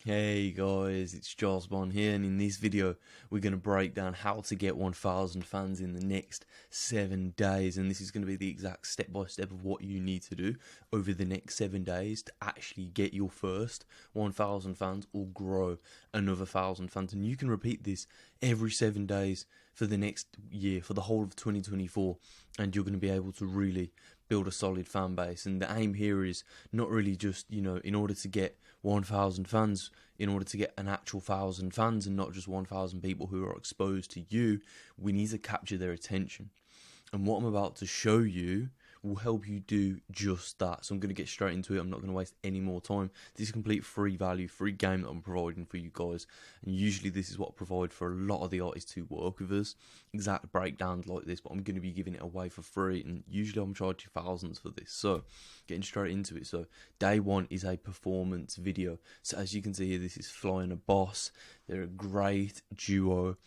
Hey guys, it's Jarsbon here, and in this video we're going to break down how to get 1000 fans in the next 7 days, and this is going to be the exact step by step of what you need to do over the next 7 days to actually get your first 1000 fans or grow another 1000 fans. And you can repeat this every 7 days for the next year, for the whole of 2024, and you're going to be able to really build a solid fan base. And the aim here is not really just, in order to get 1000 fans, in order to get an actual 1000 fans and not just 1000 people who are exposed to you, we need to capture their attention. And what I'm about to show you will help you do just that. So I'm going to get straight into it. I'm not going to waste any more time. This is complete free value, free game that I'm providing for you guys. And usually this is what I provide for a lot of the artists who work with us. Exact breakdowns like this, but I'm going to be giving it away for free. And usually I'm charging thousands for this. So getting straight into it. So day one is a performance video. So as you can see here, this is Fly and a Boss. They're a great duo.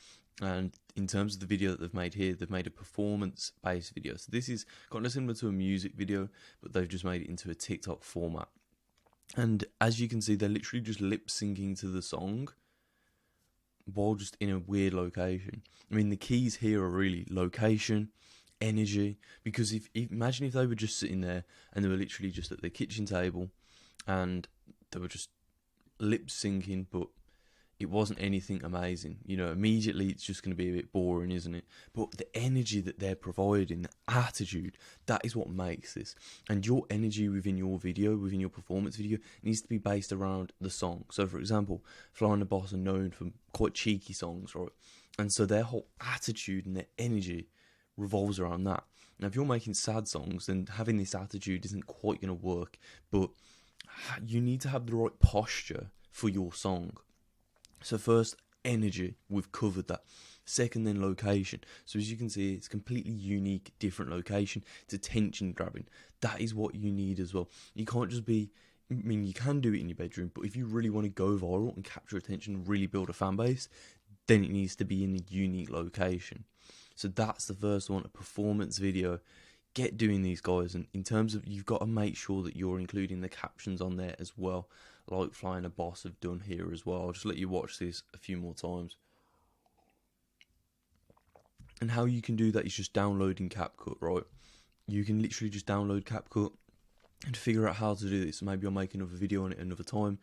And in terms of the video that they've made here, they've made a performance-based video. So this is kind of similar to a music video, but they've just made it into a TikTok format. And as you can see, they're literally just lip-syncing to the song while just in a weird location. I mean, the keys here are really location, energy, because imagine if they were just sitting there and they were literally just at their kitchen table and they were just lip-syncing, but it wasn't anything amazing. Immediately it's just going to be a bit boring, isn't it? But the energy that they're providing, the attitude, that is what makes this. And your energy within your video, within your performance video, needs to be based around the song. So for example, Fly and the Boss are known for quite cheeky songs, right? And so their whole attitude and their energy revolves around that. Now if you're making sad songs, then having this attitude isn't quite going to work. But you need to have the right posture for your song. So first, energy, we've covered that. Second, then location. So as you can see, it's completely unique, different location. It's attention grabbing. That is what you need as well. You can't just be, you can do it in your bedroom, but if you really want to go viral and capture attention and really build a fan base, then it needs to be in a unique location. So that's the first one, a performance video. Get doing these, guys, and in terms of, you've got to make sure that you're including the captions on there as well, like Fly and a Boss have done here as well. I'll just let you watch this a few more times. And how you can do that is just downloading CapCut, right? You can literally just download CapCut and figure out how to do this. Maybe I'll make another video on it another time,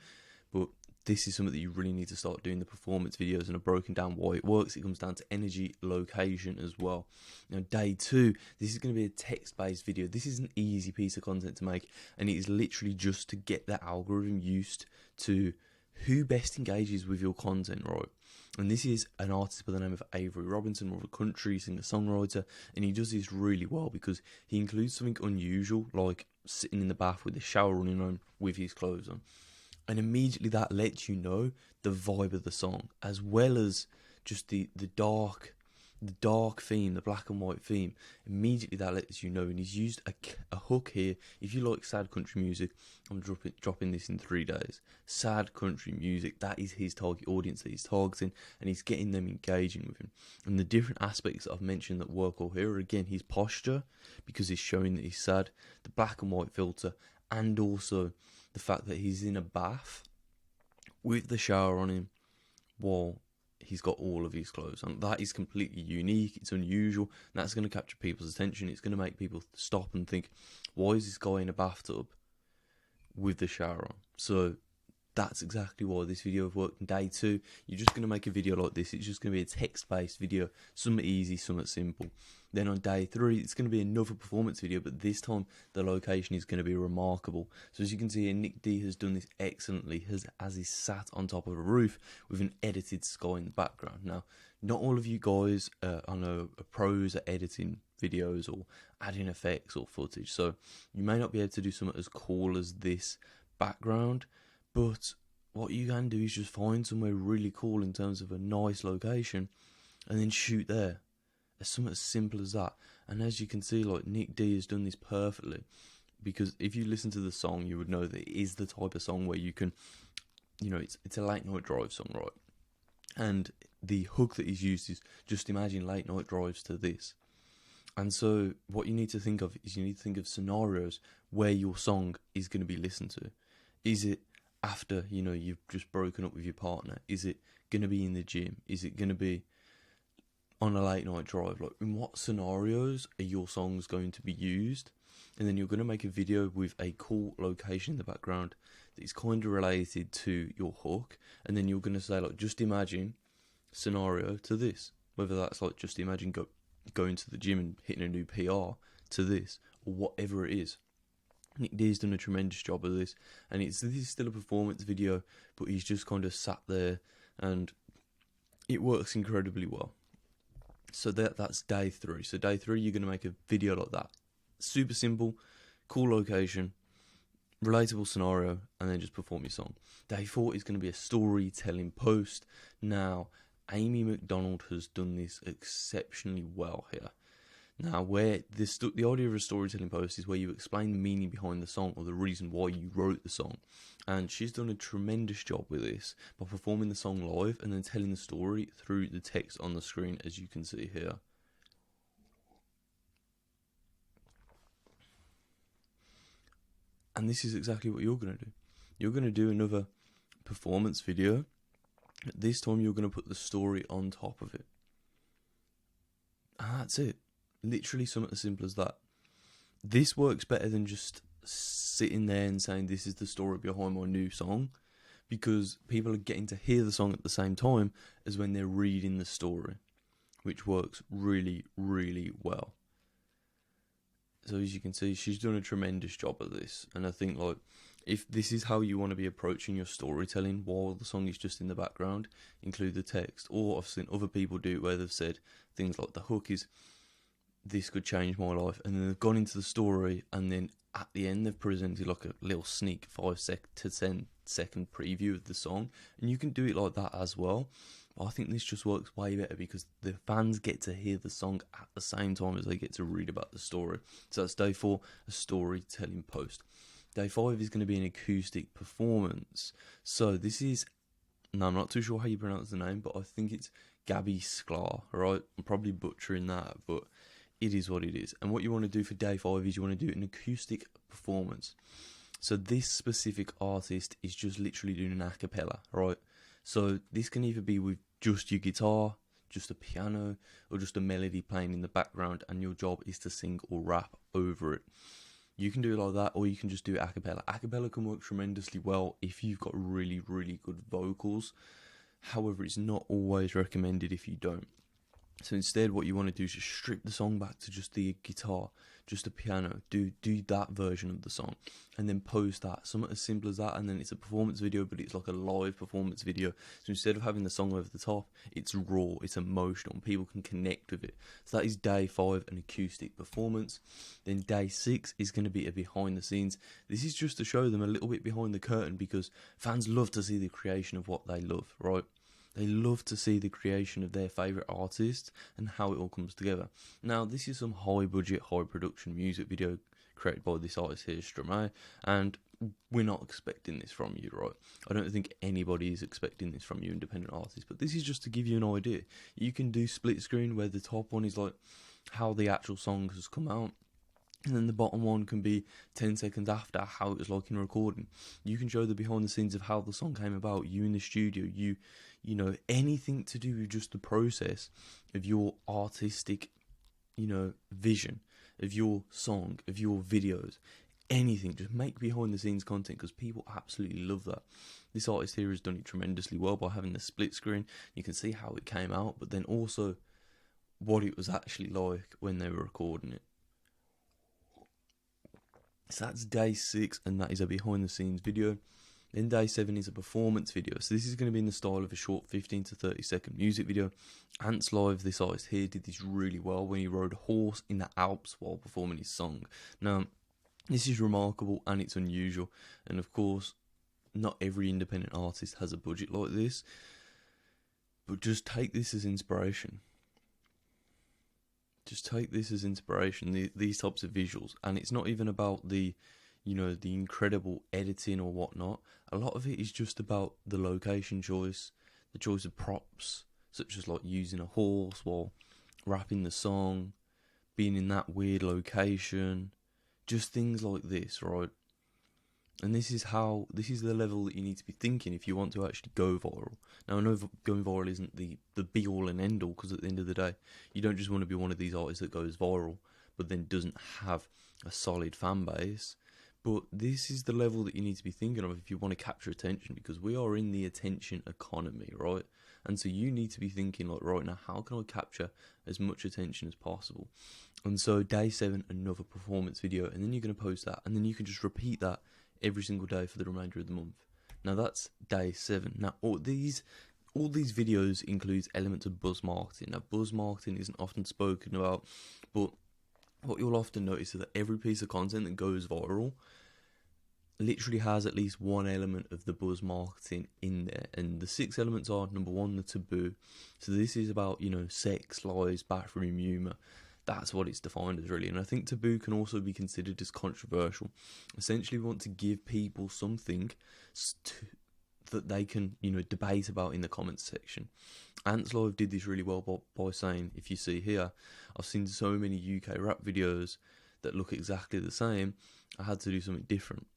but this is something that you really need to start doing, the performance videos, and I've broken down why it works. It comes down to energy, location as well. Now day two, this is going to be a text-based video. This is an easy piece of content to make, and it is literally just to get the algorithm used to who best engages with your content, right? And this is an artist by the name of Avery Robinson, or a country singer-songwriter, and he does this really well because he includes something unusual, like sitting in the bath with the shower running on with his clothes on. And immediately that lets you know the vibe of the song, as well as just the dark theme, the black and white theme. Immediately that lets you know. And he's used a hook here. If you like sad country music, I'm dropping this in 3 days. Sad country music, that is his target audience that he's targeting, and he's getting them engaging with him. And the different aspects that I've mentioned that work all here are, again, his posture, because he's showing that he's sad, the black and white filter, and also the fact that he's in a bath with the shower on him while he's got all of his clothes on. That is completely unique, it's unusual, and that's going to capture people's attention. It's going to make people stop and think, why is this guy in a bathtub with the shower on? So that's exactly why this video have worked. In day two, you're just going to make a video like this. It's just going to be a text-based video, something easy, something simple. Then on day three, it's going to be another performance video, but this time the location is going to be remarkable. So as you can see here, Nick D has done this excellently, as he's sat on top of a roof with an edited sky in the background. Now, not all of you guys I know are pros at editing videos or adding effects or footage, so you may not be able to do something as cool as this background, but what you can do is just find somewhere really cool in terms of a nice location and then shoot there. It's something as simple as that. And as you can see, like, Nick D has done this perfectly, because if you listen to the song, you would know that it is the type of song where you can, it's a late night drive song, right? And the hook that he's used is, just imagine late night drives to this. And so what you need to think of is, you need to think of scenarios where your song is going to be listened to. Is it after, you know, you've just broken up with your partner? Is it going to be in the gym? Is it going to be on a late night drive? Like, in what scenarios are your songs going to be used? And then you're going to make a video with a cool location in the background that is kind of related to your hook. And then you're going to say, like, just imagine scenario to this. Whether that's like, just imagine going to the gym and hitting a new PR to this, or whatever it is. Nick D's done a tremendous job of this, and this is still a performance video, but he's just kind of sat there, and it works incredibly well. So that's day 3. So day 3, you're going to make a video like that. Super simple, cool location, relatable scenario, and then just perform your song. Day 4 is going to be a storytelling post. Now, Amy McDonald has done this exceptionally well here. Now, where the idea of a storytelling post is where you explain the meaning behind the song or the reason why you wrote the song. And she's done a tremendous job with this by performing the song live and then telling the story through the text on the screen, as you can see here. And this is exactly what you're going to do. You're going to do another performance video. This time you're going to put the story on top of it. And that's it. Literally something as simple as that. This works better than just sitting there and saying this is the story behind my new song, because people are getting to hear the song at the same time as when they're reading the story, which works really, really well. So as you can see, she's done a tremendous job of this, and I think, like, if this is how you want to be approaching your storytelling while the song is just in the background, include the text. Or I've seen other people do it where they've said things like the hook is, this could change my life, and then they've gone into the story, and then at the end they've presented like a little sneak 5 to 10 second preview of the song, and you can do it like that as well. But I think this just works way better because the fans get to hear the song at the same time as they get to read about the story. So that's day 4, a storytelling post. Day 5 is going to be an acoustic performance. So this is, now I'm not too sure how you pronounce the name, but I think it's Gabby Sklar, right? I'm probably butchering that, but it is what it is. And what you want to do for day 5 is you want to do an acoustic performance. So this specific artist is just literally doing an a cappella, right? So this can either be with just your guitar, just a piano, or just a melody playing in the background, and your job is to sing or rap over it. You can do it like that, or you can just do it a cappella. A cappella can work tremendously well if you've got really, really good vocals. However, it's not always recommended if you don't. So instead, what you want to do is just strip the song back to just the guitar, just a piano, do that version of the song, and then post that, something as simple as that, and then it's a performance video, but it's like a live performance video. So instead of having the song over the top, it's raw, it's emotional, and people can connect with it. So that is day 5, an acoustic performance. Then day 6 is going to be a behind the scenes. This is just to show them a little bit behind the curtain, because fans love to see the creation of what they love, right? They love to see the creation of their favourite artist and how it all comes together. Now, this is some high budget, high production music video created by this artist here, Stromae, and we're not expecting this from you, right? I don't think anybody is expecting this from you, independent artists, but this is just to give you an idea. You can do split screen where the top one is like how the actual song has come out, and then the bottom one can be 10 seconds after how it was like in recording. You can show the behind the scenes of how the song came about, you in the studio, you know, anything to do with just the process of your artistic, vision, of your song, of your videos, anything. Just make behind the scenes content, because people absolutely love that. This artist here has done it tremendously well by having the split screen. You can see how it came out, but then also what it was actually like when they were recording it. So that's day 6, and that is a behind the scenes video. Then day 7 is a performance video. So this is going to be in the style of a short 15 to 30 second music video. Ants Live, this artist here, did this really well when he rode a horse in the Alps while performing his song. Now, this is remarkable and it's unusual. And of course, not every independent artist has a budget like this. But just take this as inspiration. Just take this as inspiration, these types of visuals. And it's not even about the incredible editing or whatnot. A lot of it is just about the location choice, the choice of props, such as like using a horse while rapping the song, being in that weird location, just things like this, right? And this is the level that you need to be thinking if you want to actually go viral. Now, I know going viral isn't the be all and end all, because at the end of the day, you don't just want to be one of these artists that goes viral but then doesn't have a solid fan base. But this is the level that you need to be thinking of if you want to capture attention, because we are in the attention economy, right? And so you need to be thinking, like, right now, how can I capture as much attention as possible? And so day 7, another performance video, and then you're going to post that, and then you can just repeat that every single day for the remainder of the month. Now that's day 7. Now all these videos includes elements of buzz marketing. Now buzz marketing isn't often spoken about, but what you'll often notice is that every piece of content that goes viral literally has at least one element of the buzz marketing in there. And the 6 elements are: number 1, the taboo. So this is about, sex, lies, bathroom humour. That's what it's defined as, really. And I think taboo can also be considered as controversial. Essentially, we want to give people something that they can, debate about in the comments section. Ants Live did this really well by saying, if you see here, I've seen so many UK rap videos that look exactly the same, I had to do something different.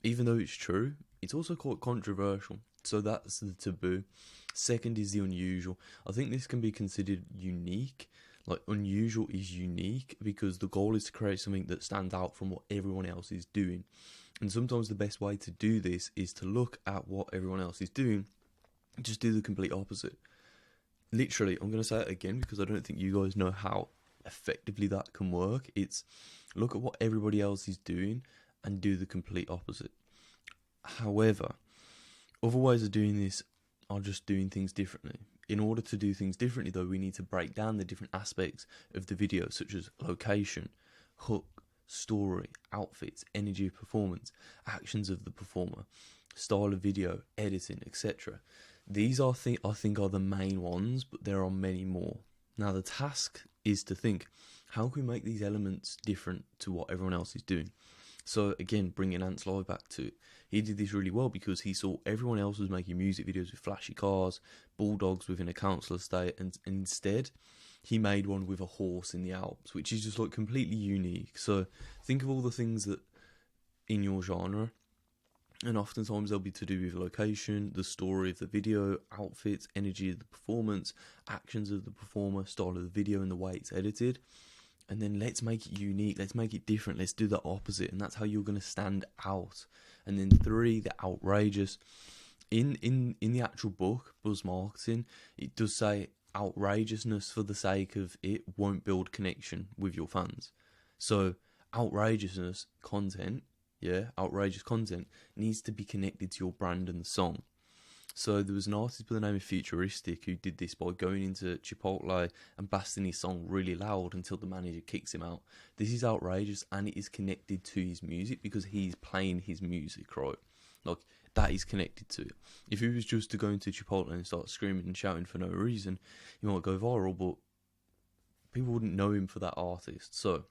Even though it's true, it's also quite controversial. So that's the taboo. Second is the unusual. I think this can be considered unique. Like, unusual is unique because the goal is to create something that stands out from what everyone else is doing. And sometimes the best way to do this is to look at what everyone else is doing, just do the complete opposite. Literally, I'm going to say it again because I don't think you guys know how effectively that can work. It's look at what everybody else is doing and do the complete opposite. However, other ways of doing this are just doing things differently. In order to do things differently, though, we need to break down the different aspects of the video, such as location, hook, story, outfits, energy of performance, actions of the performer, style of video, editing, etc. These I think are the main ones, but there are many more. Now the task is to think, how can we make these elements different to what everyone else is doing? So again, bringing Ants Live back to it, he did this really well because he saw everyone else was making music videos with flashy cars, bulldogs within a council estate, and instead he made one with a horse in the Alps, which is just like completely unique. So think of all the things that in your genre, and oftentimes they'll be to do with location, the story of the video, outfits, energy of the performance, actions of the performer, style of the video, and the way it's edited. And then let's make it unique, let's make it different, let's do the opposite, and that's how you're going to stand out. And then 3, the outrageous. In the actual book, Buzz Marketing, it does say outrageousness for the sake of it won't build connection with your fans. So outrageous content needs to be connected to your brand and the song. So there was an artist by the name of Futuristic who did this by going into Chipotle and blasting his song really loud until the manager kicks him out. This is outrageous, and it is connected to his music because he's playing his music, right? Like, that is connected to it. If he was just to go into Chipotle and start screaming and shouting for no reason, he might go viral, but people wouldn't know him for that artist. So,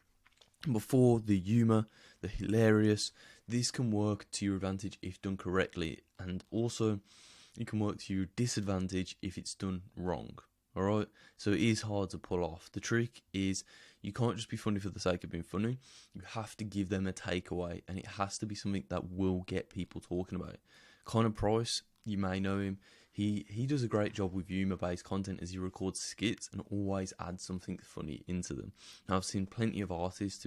before the humour, the hilarious, this can work to your advantage if done correctly, and also it can work to your disadvantage if it's done wrong. Alright? So it is hard to pull off. The trick is you can't just be funny for the sake of being funny. You have to give them a takeaway, and it has to be something that will get people talking about it. Connor Price, you may know him. He does a great job with humour-based content as he records skits and always adds something funny into them. Now, I've seen plenty of artists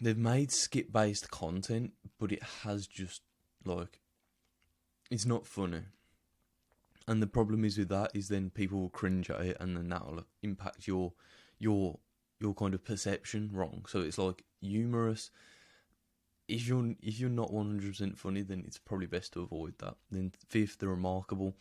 they've made skit-based content, but it has just, like, it's not funny. And the problem is with that is then people will cringe at it, and then that'll impact your kind of perception wrong. So it's like humorous. If you're not 100% funny, then it's probably best to avoid that. Then 5th, the remarkable.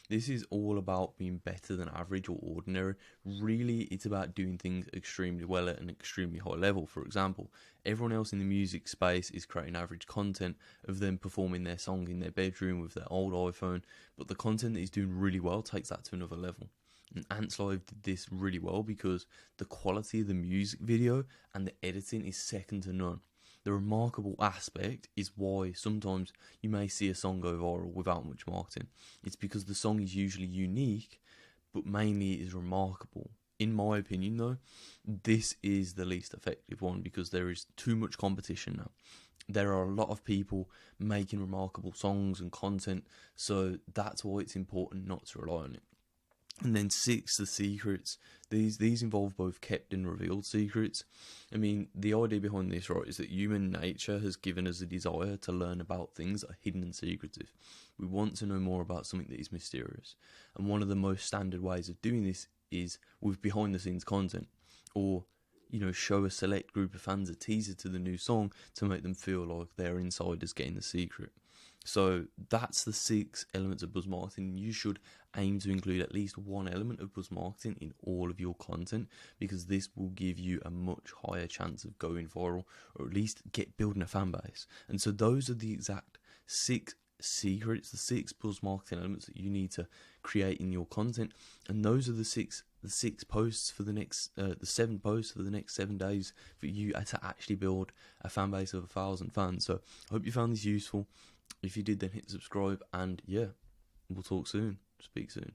This is all about being better than average or ordinary. Really, it's about doing things extremely well at an extremely high level. For example, everyone else in the music space is creating average content of them performing their song in their bedroom with their old iPhone, but the content that he's doing really well takes that to another level. And Ants Live did this really well because the quality of the music video and the editing is second to none. The remarkable aspect is why sometimes you may see a song go viral without much marketing. It's because the song is usually unique, but mainly it is remarkable. In my opinion, though, this is the least effective one because there is too much competition now. There are a lot of people making remarkable songs and content, so that's why it's important not to rely on it. And then 6, the secrets. These involve both kept and revealed secrets. I mean, the idea behind this, right, is that human nature has given us a desire to learn about things that are hidden and secretive. We want to know more about something that is mysterious. And one of the most standard ways of doing this is with behind the scenes content, or show a select group of fans a teaser to the new song to make them feel like they're insiders getting the secret. So that's the 6 elements of buzz marketing. You should aim to include at least one element of buzz marketing in all of your content, because this will give you a much higher chance of going viral, or at least building a fan base. And so those are the exact 6 secrets, the 6 buzz marketing elements that you need to create in your content. And those are the 6 posts for the next the 7 posts for the next 7 days for you to actually build a fan base of 1,000 fans. So I hope you found this useful. If you did, then hit subscribe, and yeah, we'll talk soon. Speak soon.